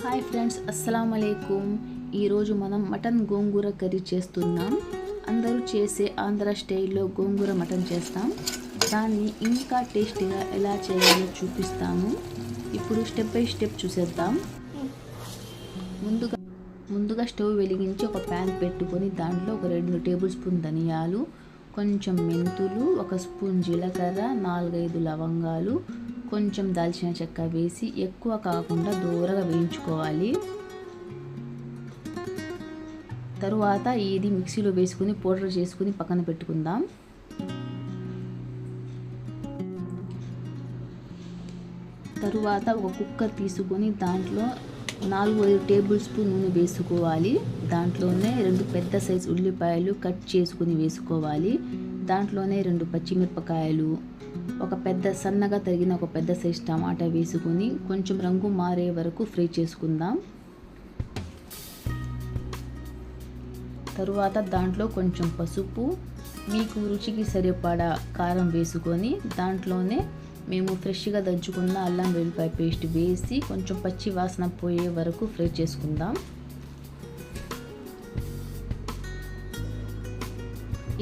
Hi friends, అస్సలాము అలైకుమ్. ఈరోజు మనం mutton గోంగూర curry చేస్తున్నాం. అందరూ చేసే ఆంధ్ర స్టైల్లో గోంగూర మటన్ చేస్తాం. దాన్ని ఇంకా టేస్టీగా ఎలా చేయాలో చూపిస్తాను. ఇప్పుడు స్టెప్ బై స్టెప్ చూసేద్దాం. ముందుగా స్టవ్ వెలిగించి ఒక ప్యాన్ పెట్టుకొని దాంట్లో ఒక 2 టేబుల్ స్పూన్ ధనియాలు, కొంచెం మెంతులు, 1 స్పూన్ జీలకర్ర, 4-5 లవంగాలు, కొంచెం దాల్చిన చెక్క వేసి ఎక్కువ కాకుండా దూరగా వేయించుకోవాలి. తరువాత ఇది మిక్సీలో వేసుకుని పౌడర్ చేసుకుని పక్కన పెట్టుకుందాం. తరువాత ఒక కుక్కర్ తీసుకొని దాంట్లో 4-5 టేబుల్ స్పూన్ నూనె వేసుకోవాలి. దాంట్లోనే 2 పెద్ద సైజు ఉల్లిపాయలు కట్ చేసుకుని వేసుకోవాలి. దాంట్లోనే 2 పచ్చిమిరపకాయలు, ఒక పెద్ద సన్నగా తరిగిన ఒక పెద్ద సైజు టమాటా వేసుకొని కొంచెం రంగు మారే వరకు ఫ్రై చేసుకుందాం. తరువాత దాంట్లో కొంచెం పసుపు, మీకు రుచికి సరిపడా కారం వేసుకొని దాంట్లోనే మేము ఫ్రెష్గా దంచుకున్న అల్లం వెల్లిపాయ పేస్ట్ వేసి కొంచెం పచ్చి వాసన పోయే వరకు ఫ్రై చేసుకుందాం.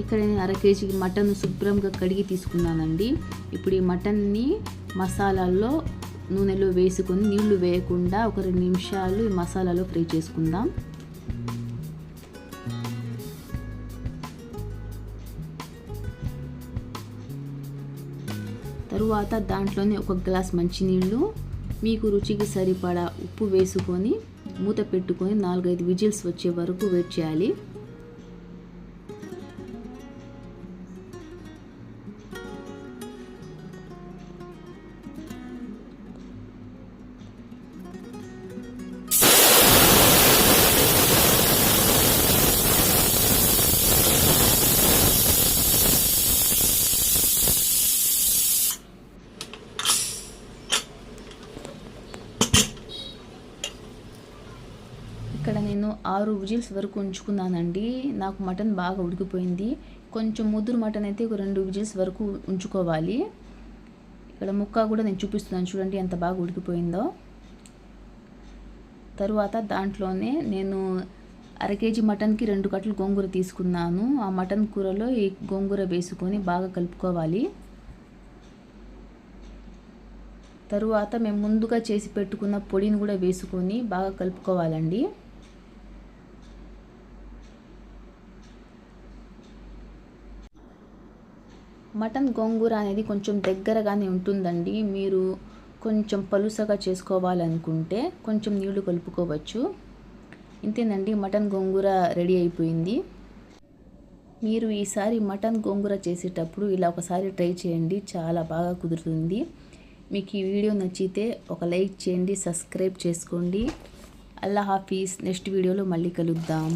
ఇక్కడ నేను 1/2 కేజీ మటన్ శుభ్రంగా కడిగి తీసుకున్నానండి. ఇప్పుడు ఈ మటన్ని మసాలాల్లో నూనెలో వేసుకొని నీళ్లు వేయకుండా ఒక 2 నిమిషాలు ఈ మసాలాలో ఫ్రై చేసుకుందాం. తరువాత దాంట్లోనే 1 గ్లాస్ మంచినీళ్ళు, మీకు రుచికి సరిపడా ఉప్పు వేసుకొని మూత పెట్టుకొని 4-5 విజిల్స్ వచ్చే వరకు వెయిట్ చేయాలి. ఇక్కడ నేను 6 విజిల్స్ వరకు ఉంచుకున్నానండి. నాకు మటన్ బాగా ఉడికిపోయింది. కొంచెం ముదురు మటన్ అయితే ఒక 2 విజిల్స్ వరకు ఉంచుకోవాలి. ఇక్కడ ముక్క కూడా నేను చూపిస్తున్నాను, చూడండి ఎంత బాగా ఉడికిపోయిందో. తరువాత దాంట్లోనే నేను 1/2 కేజీ మటన్కి 2 కట్టలు గోంగూర తీసుకున్నాను. ఆ మటన్ కూరలో ఈ గోంగూర వేసుకొని బాగా కలుపుకోవాలి. తరువాత మేము ముందుగా చేసి పెట్టుకున్న పొడిని కూడా వేసుకొని బాగా కలుపుకోవాలండి. మటన్ గోంగూర అనేది కొంచెం దగ్గరగానే ఉంటుందండి. మీరు కొంచెం పలుసగా చేసుకోవాలనుకుంటే కొంచెం నీళ్లు కలుపుకోవచ్చు. ఇంతేనండి, మటన్ గోంగూర రెడీ అయిపోయింది. మీరు ఈసారి మటన్ గోంగూర చేసేటప్పుడు ఇలా ఒకసారి ట్రై చేయండి, చాలా బాగా కుదురుతుంది. మీకు ఈ వీడియో నచ్చితే ఒక లైక్ చేయండి, సబ్స్క్రైబ్ చేసుకోండి. అల్లా హాఫీజ్. నెక్స్ట్ వీడియోలో మళ్ళీ కలుద్దాం.